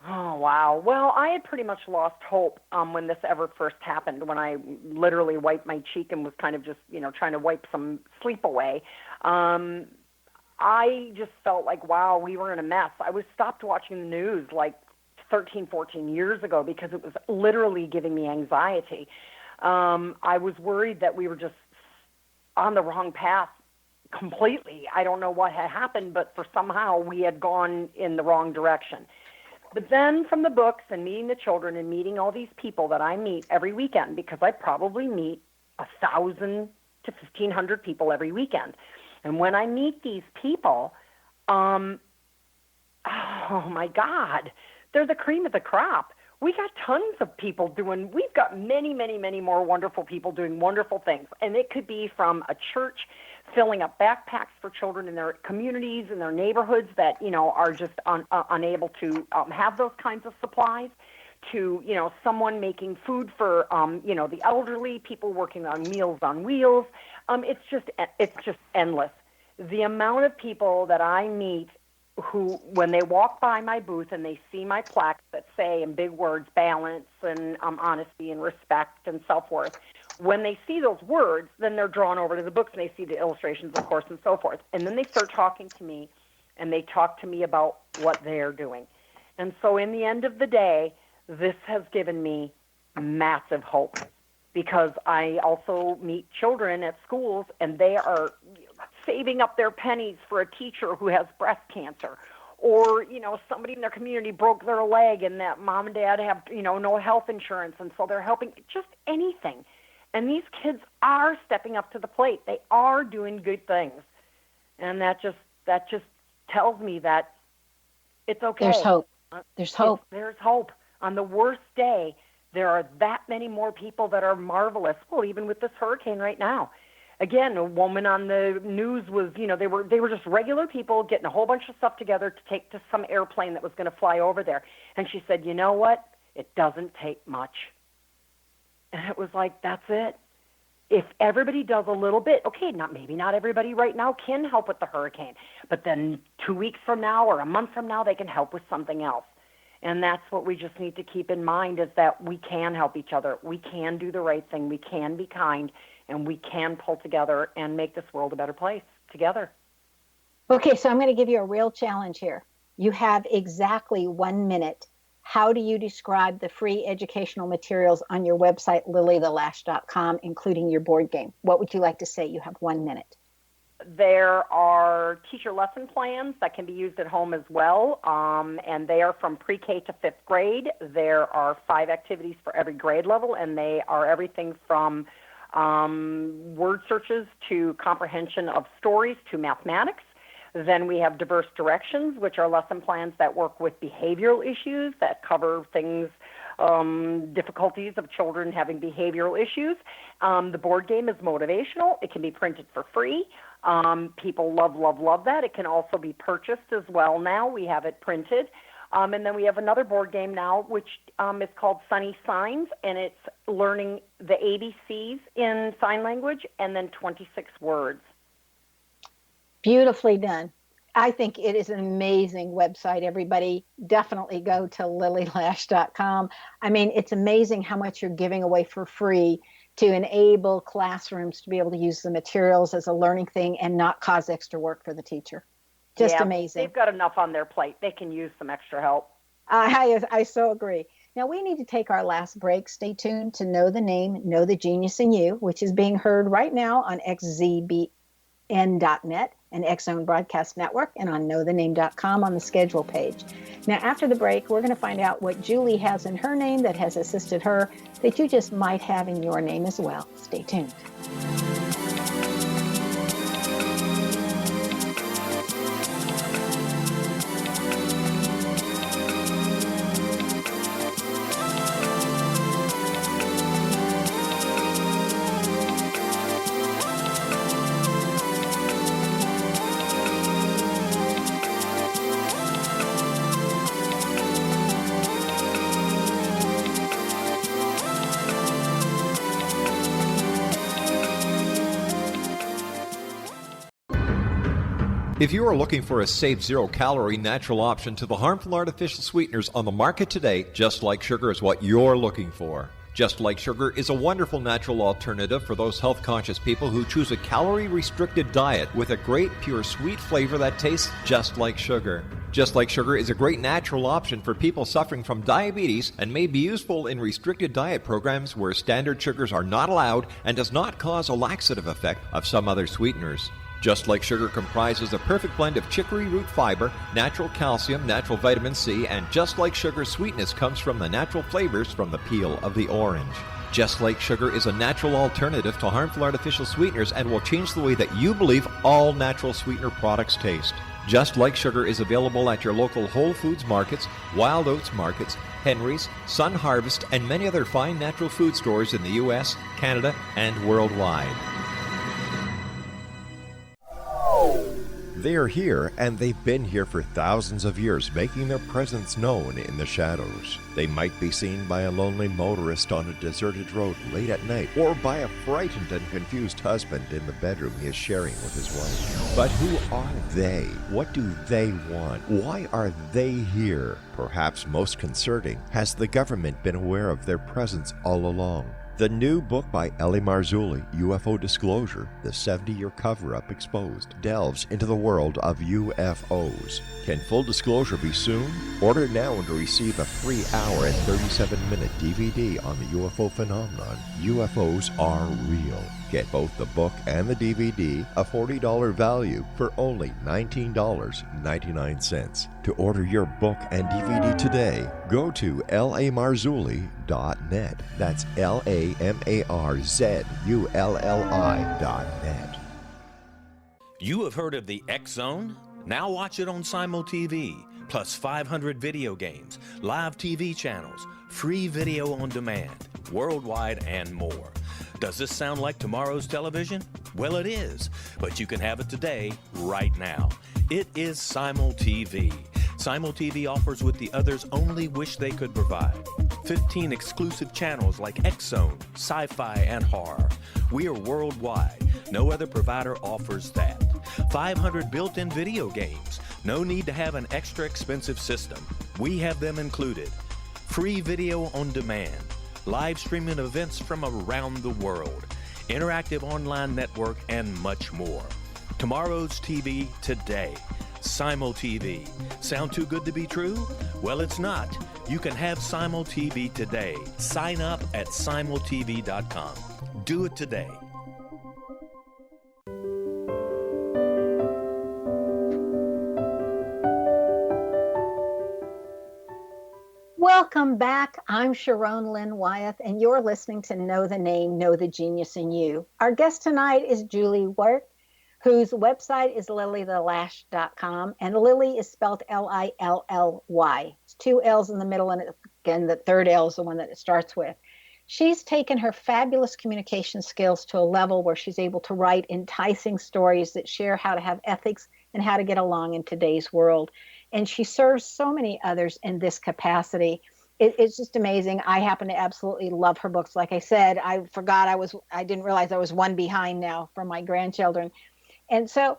Oh, wow. Well, I had pretty much lost hope when this ever first happened, when I literally wiped my cheek and was kind of just, you know, trying to wipe some sleep away. I just felt like, wow, we were in a mess. I was stopped watching the news like 13, 14 years ago because it was literally giving me anxiety. I was worried that we were just on the wrong path completely. I don't know what had happened, but for somehow we had gone in the wrong direction. But then from the books and meeting the children and meeting all these people that I meet every weekend, because I probably meet 1,000 to 1,500 people every weekend. And when I meet these people, oh my God, they're the cream of the crop. We got tons of people we've got many, many, many more wonderful people doing wonderful things. And it could be from a church filling up backpacks for children in their communities, in their neighborhoods that, you know, are just unable to have those kinds of supplies, to, you know, someone making food for, you know, the elderly, people working on Meals on Wheels. It's just endless. The amount of people that I meet who, when they walk by my booth and they see my plaques that say in big words, balance and honesty and respect and self-worth, when they see those words, then they're drawn over to the books and they see the illustrations, of course, and so forth. And then they start talking to me, and they talk to me about what they're doing. And so in the end of the day, this has given me massive hope, because I also meet children at schools, and they are saving up their pennies for a teacher who has breast cancer, or, somebody in their community broke their leg and that mom and dad have, no health insurance, and so they're helping, just anything. And these kids are stepping up to the plate. They are doing good things. And that just tells me that it's okay. There's hope. There's hope. There's hope. On the worst day, there are that many more people that are marvelous. Well, even with this hurricane right now. Again, a woman on the news was, they were just regular people getting a whole bunch of stuff together to take to some airplane that was going to fly over there. And she said, you know what? It doesn't take much. And it was like, that's it. If everybody does a little bit, okay, maybe not everybody right now can help with the hurricane, but then 2 weeks from now or a month from now, they can help with something else. And that's what we just need to keep in mind, is that we can help each other. We can do the right thing. We can be kind, and we can pull together and make this world a better place together. Okay, so I'm going to give you a real challenge here. You have exactly 1 minute. How do you describe the free educational materials on your website, lillythelash.com, including your board game? What would you like to say? You have 1 minute. There are teacher lesson plans that can be used at home as well, and they are from pre-K to 5th grade. There are 5 activities for every grade level, and they are everything from word searches to comprehension of stories to mathematics. Then we have diverse directions, which are lesson plans that work with behavioral issues that cover things, difficulties of children having behavioral issues. The board game is motivational. It can be printed for free. People love that. It can also be purchased as well now. We have it printed. And then we have another board game now, which is called Sunny Signs, and it's learning the ABCs in sign language and then 26 words. Beautifully done. I think it is an amazing website. Everybody definitely go to lillylash.com. I mean, it's amazing how much you're giving away for free to enable classrooms to be able to use the materials as a learning thing and not cause extra work for the teacher. Just amazing. They've got enough on their plate. They can use some extra help. I so agree. Now, we need to take our last break. Stay tuned to Know the Name, Know the Genius in You, which is being heard right now on xzbn.net and X-Zone Broadcast Network, and on knowthename.com on the schedule page. Now, after the break, we're going to find out what Julie has in her name that has assisted her that you just might have in your name as well. Stay tuned. If you are looking for a safe, zero-calorie, natural option to the harmful artificial sweeteners on the market today, Just Like Sugar is what you're looking for. Just Like Sugar is a wonderful natural alternative for those health-conscious people who choose a calorie-restricted diet with a great, pure, sweet flavor that tastes just like sugar. Just Like Sugar is a great natural option for people suffering from diabetes and may be useful in restricted diet programs where standard sugars are not allowed and does not cause a laxative effect of some other sweeteners. Just Like Sugar comprises a perfect blend of chicory root fiber, natural calcium, natural vitamin C, and Just Like Sugar's sweetness comes from the natural flavors from the peel of the orange. Just Like Sugar is a natural alternative to harmful artificial sweeteners and will change the way that you believe all natural sweetener products taste. Just Like Sugar is available at your local Whole Foods markets, Wild Oats markets, Henry's, Sun Harvest, and many other fine natural food stores in the U.S., Canada, and worldwide. They are here, and they've been here for thousands of years, making their presence known in the shadows. They might be seen by a lonely motorist on a deserted road late at night, or by a frightened and confused husband in the bedroom he is sharing with his wife. But who are they? What do they want? Why are they here? Perhaps most concerning, has the government been aware of their presence all along? The new book by Ellie Marzulli, UFO Disclosure, the 70-year cover-up exposed, delves into the world of UFOs. Can full disclosure be soon? Order now and receive a free hour and 37-minute DVD on the UFO phenomenon. UFOs are real. Get both the book and the DVD, a $40 value, for only $19.99. To order your book and DVD today, go to lamarzulli.net. That's LAMARZULLI.net. You have heard of the X Zone? Now watch it on Simul TV, plus 500 video games, live TV channels, free video on demand, worldwide, and more. Does this sound like tomorrow's television? Well, it is, but you can have it today, right now. It is Simul TV. Simul TV offers what the others only wish they could provide. 15 exclusive channels like X Zone, sci-fi, and horror. We are worldwide. No other provider offers that. 500 built-in video games. No need to have an extra expensive system. We have them included. Free video on demand. Live streaming events from around the world, interactive online network, and much more. Tomorrow's TV today. Simul TV. Sound too good to be true? Well, it's not. You can have Simul TV today. Sign up at simultv.com. Do it today. Welcome back. I'm Sharon Lynn Wyeth, and you're listening to Know the Name, Know the Genius in You. Our guest tonight is Julie Woik, whose website is lillythelash.com, and Lilly is spelled Lilly. It's two L's in the middle, and again, the third L is the one that it starts with. She's taken her fabulous communication skills to a level where she's able to write enticing stories that share how to have ethics and how to get along in today's world. And she serves so many others in this capacity. It's just amazing. I happen to absolutely love her books. Like I said, I didn't realize I was one behind now from my grandchildren. And so,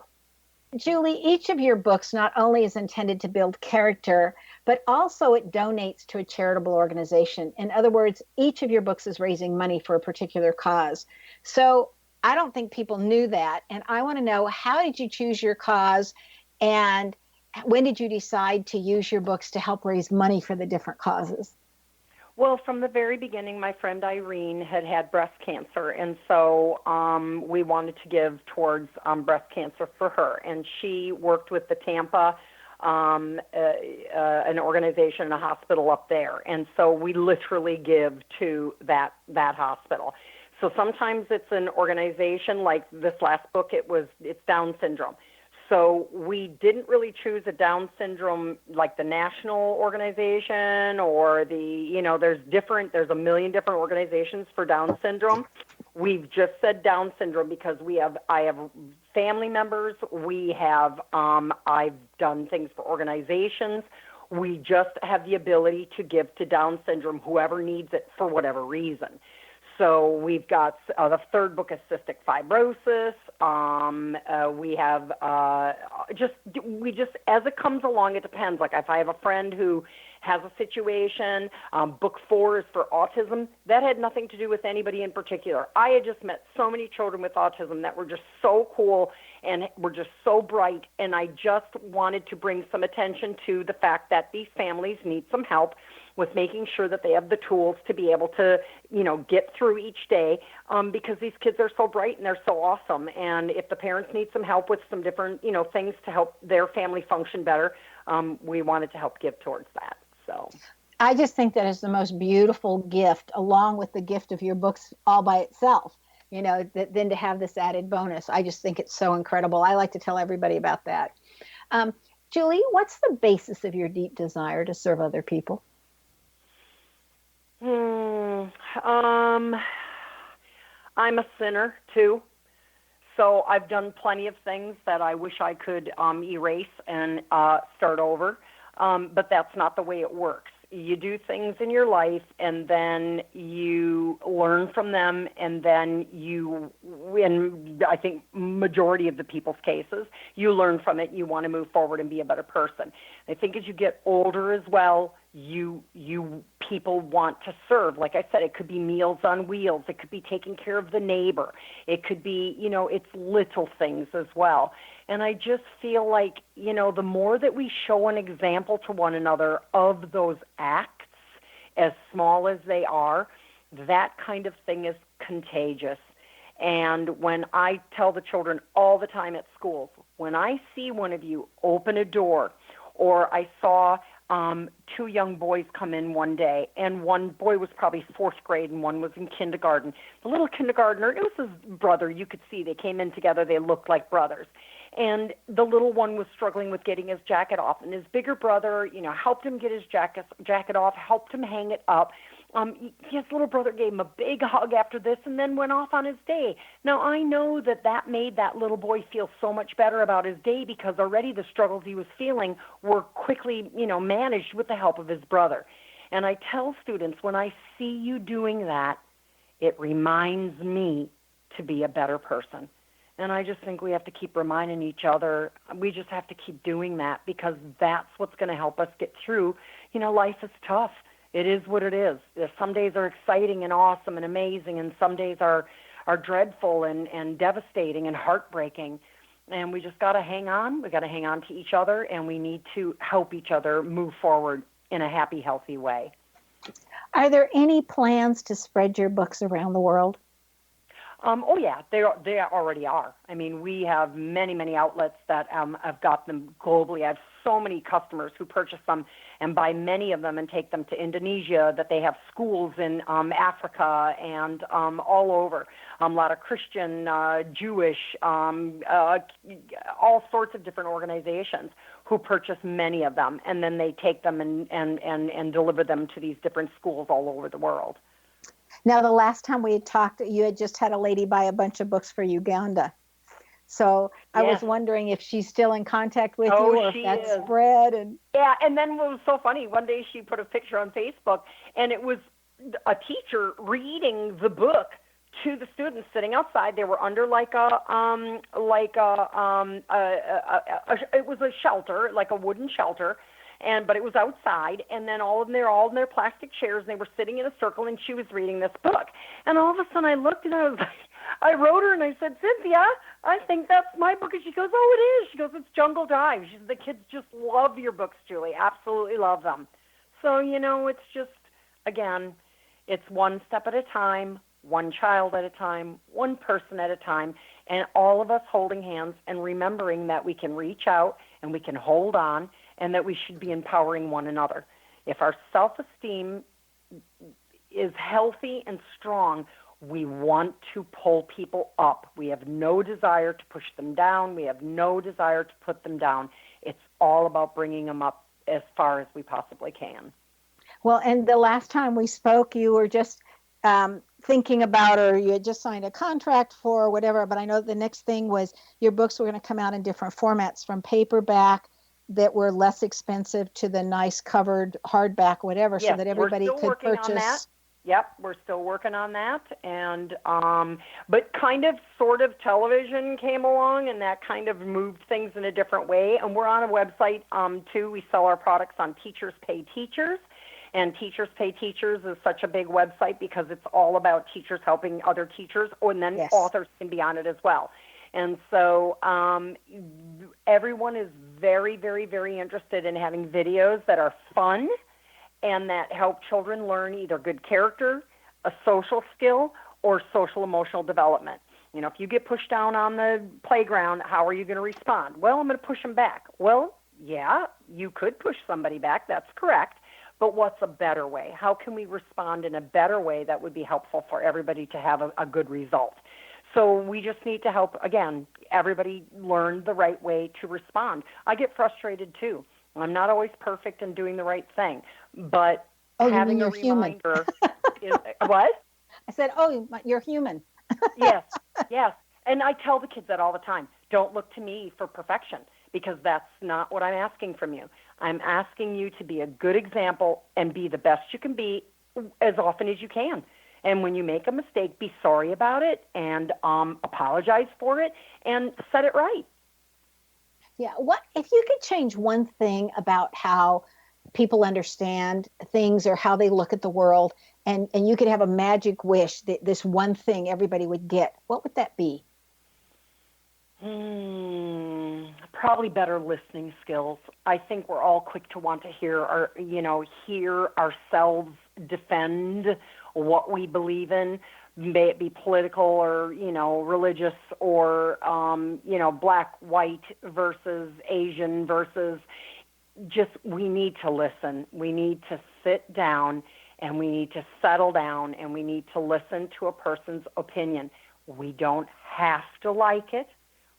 Julie, each of your books not only is intended to build character, but also it donates to a charitable organization. In other words, each of your books is raising money for a particular cause. So I don't think people knew that. And I want to know, how did you choose your cause, and when did you decide to use your books to help raise money for the different causes? Well, from the very beginning, my friend Irene had breast cancer, and so we wanted to give towards breast cancer for her. And she worked with the Tampa, an organization, a hospital up there. And so we literally give to that hospital. So sometimes it's an organization, like this last book, it's Down syndrome. So we didn't really choose a Down syndrome, like the national organization, or there's a million different organizations for Down syndrome. We've just said Down syndrome because I have family members. I've done things for organizations. We just have the ability to give to Down syndrome, whoever needs it for whatever reason. So we've got the third book is cystic fibrosis. We have as it comes along, it depends. Like if I have a friend who has a situation, book 4 is for autism. That had nothing to do with anybody in particular. I had just met so many children with autism that were just so cool and were just so bright. And I just wanted to bring some attention to the fact that these families need some help with making sure that they have the tools to be able to, get through each day, because these kids are so bright and they're so awesome. And if the parents need some help with some different, things to help their family function better, we wanted to help give towards that. So I just think that is the most beautiful gift, along with the gift of your books all by itself, then to have this added bonus. I just think it's so incredible. I like to tell everybody about that. Julie, what's the basis of your deep desire to serve other people? I'm a sinner too. So I've done plenty of things that I wish I could erase and start over, but that's not the way it works. You do things in your life, and then you learn from them, and then in I think majority of the people's cases, you learn from it. You want to move forward and be a better person. I think as you get older as well, you people want to serve. Like I said, it could be Meals on Wheels. It could be taking care of the neighbor. It could be, it's little things as well. And I just feel like, the more that we show an example to one another of those acts, as small as they are, that kind of thing is contagious. And when I tell the children all the time at schools, when I see one of you open a door, or I saw 2 young boys come in one day, and one boy was probably 4th grade and one was in kindergarten. The little kindergartner, it was his brother. You could see they came in together. They looked like brothers. And the little one was struggling with getting his jacket off. And his bigger brother, helped him get his jacket off, helped him hang it up. His little brother gave him a big hug after this and then went off on his day. Now, I know that made that little boy feel so much better about his day, because already the struggles he was feeling were quickly, managed with the help of his brother. And I tell students, when I see you doing that, it reminds me to be a better person. And I just think we have to keep reminding each other. We just have to keep doing that, because that's what's going to help us get through. Life is tough. It is what it is. Some days are exciting and awesome and amazing, and some days are dreadful and devastating and heartbreaking. And we just got to hang on. We got to hang on to each other, and we need to help each other move forward in a happy, healthy way. Are there any plans to spread your books around the world? Oh, yeah, they already are. I mean, we have many, many outlets that have got them globally. I have so many customers who purchase them and buy many of them and take them to Indonesia, that they have schools in Africa and all over. A lot of Christian, Jewish, all sorts of different organizations who purchase many of them, and then they take them and deliver them to these different schools all over the world. Now, the last time we had talked, you had just had a lady buy a bunch of books for Uganda. So I was wondering if she's still in contact with you, or if that's spread. Yeah, and then what was so funny, one day she put a picture on Facebook, and it was a teacher reading the book to the students sitting outside. They were under it was a shelter, like a wooden shelter. But it was outside, and then all in their plastic chairs, and they were sitting in a circle, and she was reading this book. And all of a sudden I looked, and I was like, I wrote her, and I said, Cynthia, I think that's my book. And she goes, oh, it is. She goes, it's Jungle Dive. She said, the kids just love your books, Julie, absolutely love them. So, it's just, again, it's one step at a time, one child at a time, one person at a time, and all of us holding hands and remembering that we can reach out and we can hold on, and that we should be empowering one another. If our self-esteem is healthy and strong, we want to pull people up. We have no desire to push them down. We have no desire to put them down. It's all about bringing them up as far as we possibly can. Well, and the last time we spoke, you were just thinking about, or you had just signed a contract for, or whatever, but I know the next thing was your books were going to come out in different formats, from paperback that were less expensive to the nice covered hardback, whatever, so that everybody could purchase. Yep, we're still working on that. And but kind of sort of television came along, and that kind of moved things in a different way. And we're on a website too. We sell our products on Teachers Pay Teachers. And Teachers Pay Teachers is such a big website because it's all about teachers helping other teachers, and then authors can be on it as well. And so everyone is very, very, very interested in having videos that are fun and that help children learn either good character, a social skill, or social emotional development. If you get pushed down on the playground, how are you going to respond? Well, I'm going to push them back. Well, yeah, you could push somebody back. That's correct. But what's a better way? How can we respond in a better way that would be helpful for everybody to have a good result? So we just need to help, again, everybody learn the right way to respond. I get frustrated, too. I'm not always perfect in doing the right thing. But having a reminder is, what? I said, you're human. Yes. And I tell the kids that all the time. Don't look to me for perfection, because that's not what I'm asking from you. I'm asking you to be a good example and be the best you can be as often as you can. And when you make a mistake, be sorry about it and apologize for it and set it right. Yeah. What if you could change one thing about how people understand things or how they look at the world, and you could have a magic wish that this one thing everybody would get, what would that be? Probably better listening skills. I think we're all quick to want to hear ourselves defend what we believe in, may it be political or, religious or, black, white versus Asian versus just, we need to listen. We need to sit down and we need to settle down and we need to listen to a person's opinion. We don't have to like it.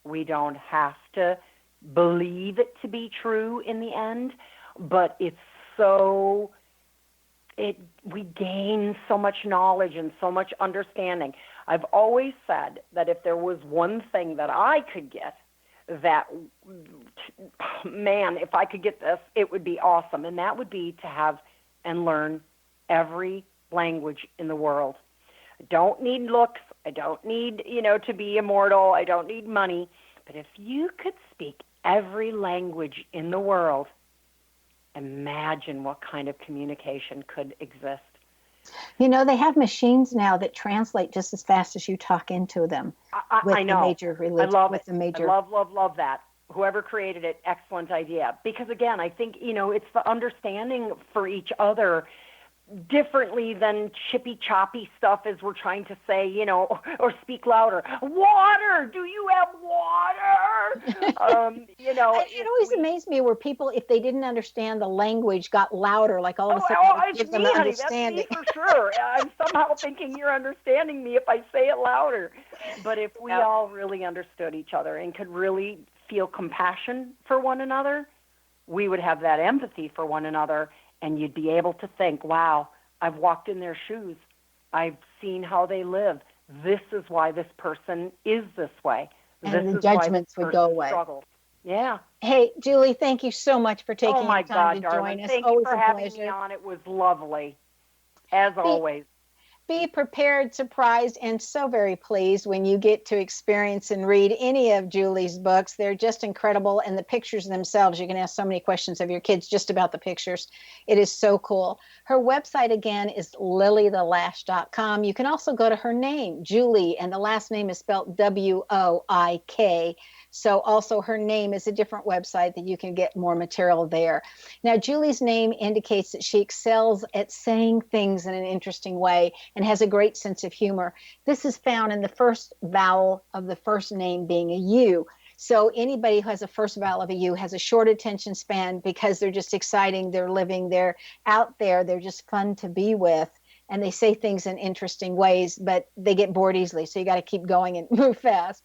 We don't have to believe it to be true in the end, but we gain so much knowledge and so much understanding. I've always said that if there was one thing that I could get, that, man, if I could get this, it would be awesome. And that would be to have and learn every language in the world. I don't need looks. I don't need, to be immortal. I don't need money. But if you could speak every language in the world, imagine what kind of communication could exist. They have machines now that translate just as fast as you talk into them. I know. The major religion, I love with it. The major... I love that. Whoever created it, excellent idea. Because again, I think, it's the understanding for each other differently than chippy choppy stuff as we're trying to say, or speak louder. Water! Do you have water? It always amazed me where people, if they didn't understand the language, got louder, like all of a sudden it's give them me, an honey. understanding. That's me for sure. I'm somehow thinking you're understanding me if I say it louder. But if we all really understood each other and could really feel compassion for one another, we would have that empathy for one another. And you'd be able to think, wow, I've walked in their shoes. I've seen how they live. This is why this person is this way. And the judgments would go away. Struggles. Yeah. Hey, Julie, thank you so much for taking the time to darling. join us. Thank Always you for a having pleasure. me on. It was lovely, as always. Be prepared, surprised, and so very pleased when you get to experience and read any of Julie's books. They're just incredible. And the pictures themselves, you can ask so many questions of your kids just about the pictures. It is so cool. Her website, again, is lillythelash.com. You can also go to her name, Julie, and the last name is spelled Woik. So also her name is a different website that you can get more material there. Now, Julie's name indicates that she excels at saying things in an interesting way and has a great sense of humor. This is found in the first vowel of the first name being a U. So anybody who has a first vowel of a U has a short attention span because they're just exciting, they're living, they're out there, they're just fun to be with, and they say things in interesting ways, but they get bored easily, so you got to keep going and move fast.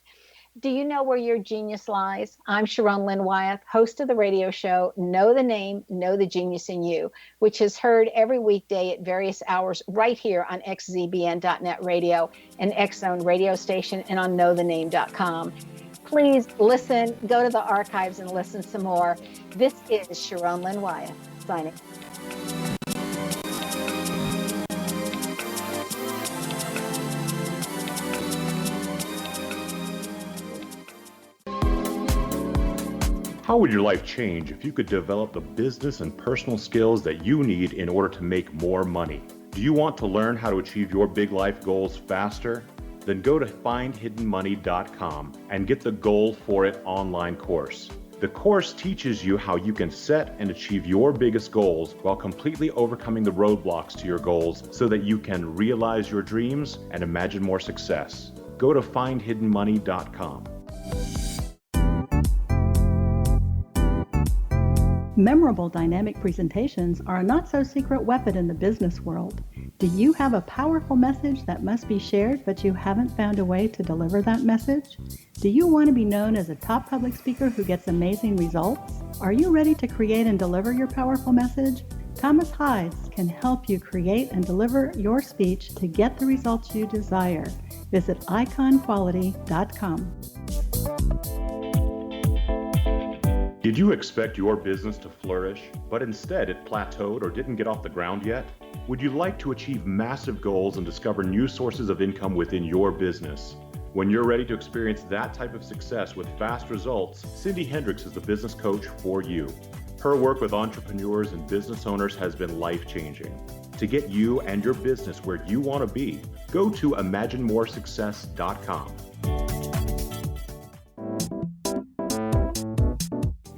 Do you know where your genius lies? I'm Sharon Lynn Wyeth, host of the radio show Know the Name, Know the Genius in You, which is heard every weekday at various hours right here on xzbn.net radio, an X-Zone radio station, and on knowthename.com. Please listen, go to the archives and listen some more. This is Sharon Lynn Wyeth, signing. How would your life change if you could develop the business and personal skills that you need in order to make more money? Do you want to learn how to achieve your big life goals faster? Then go to findhiddenmoney.com and get the Goal for It online course. The course teaches you how you can set and achieve your biggest goals while completely overcoming the roadblocks to your goals so that you can realize your dreams and imagine more success. Go to findhiddenmoney.com. Memorable dynamic presentations are a not-so-secret weapon in the business world. Do you have a powerful message that must be shared, but you haven't found a way to deliver that message? Do you want to be known as a top public speaker who gets amazing results? Are you ready to create and deliver your powerful message? Thomas Hides can help you create and deliver your speech to get the results you desire. Visit iconquality.com. Did you expect your business to flourish, but instead it plateaued or didn't get off the ground yet? Would you like to achieve massive goals and discover new sources of income within your business? When you're ready to experience that type of success with fast results, Cindy Hendricks is the business coach for you. Her work with entrepreneurs and business owners has been life-changing. To get you and your business where you want to be, go to imaginemoresuccess.com.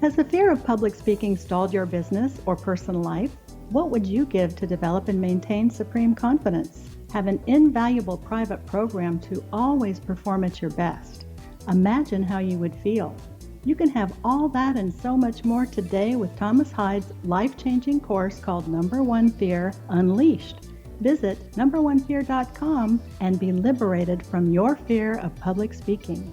Has the fear of public speaking stalled your business or personal life? What would you give to develop and maintain supreme confidence? Have an invaluable private program to always perform at your best. Imagine how you would feel. You can have all that and so much more today with Thomas Hyde's life-changing course called Number One Fear Unleashed. Visit numberonefear.com and be liberated from your fear of public speaking.